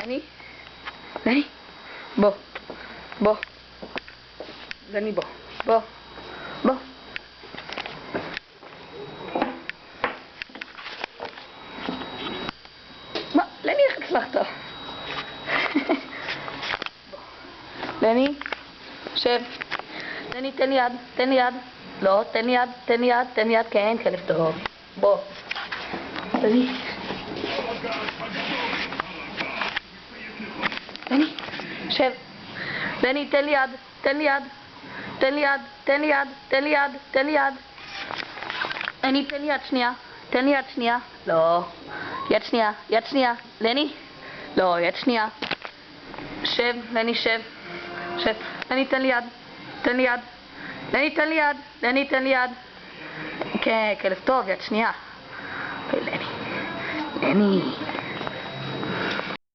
לני? לני? בוא. בוא. לני בוא. בוא. בוא. מה? לני, איך הצלחת? לני? שב. לני, תן יד. תן יד. לא, תן יד. תן יד. תן יד. כן, כלב טוב. בוא. לני. לני, שב. לני, תן לי יד. תן לי יד. תן לי יד. תן לי יד. תן לי יד. תן לי יד. לני, תן לי יד שנייה. תן לי יד שנייה. לא. יד שנייה. יד שנייה. לני? לא, יד שנייה. שב. לני, שב. שב. לני, תן לי יד. תן לי יד. לני, תן לי יד. לני, תן לי יד. כן, כלב טוב, יד שנייה. לני. לני.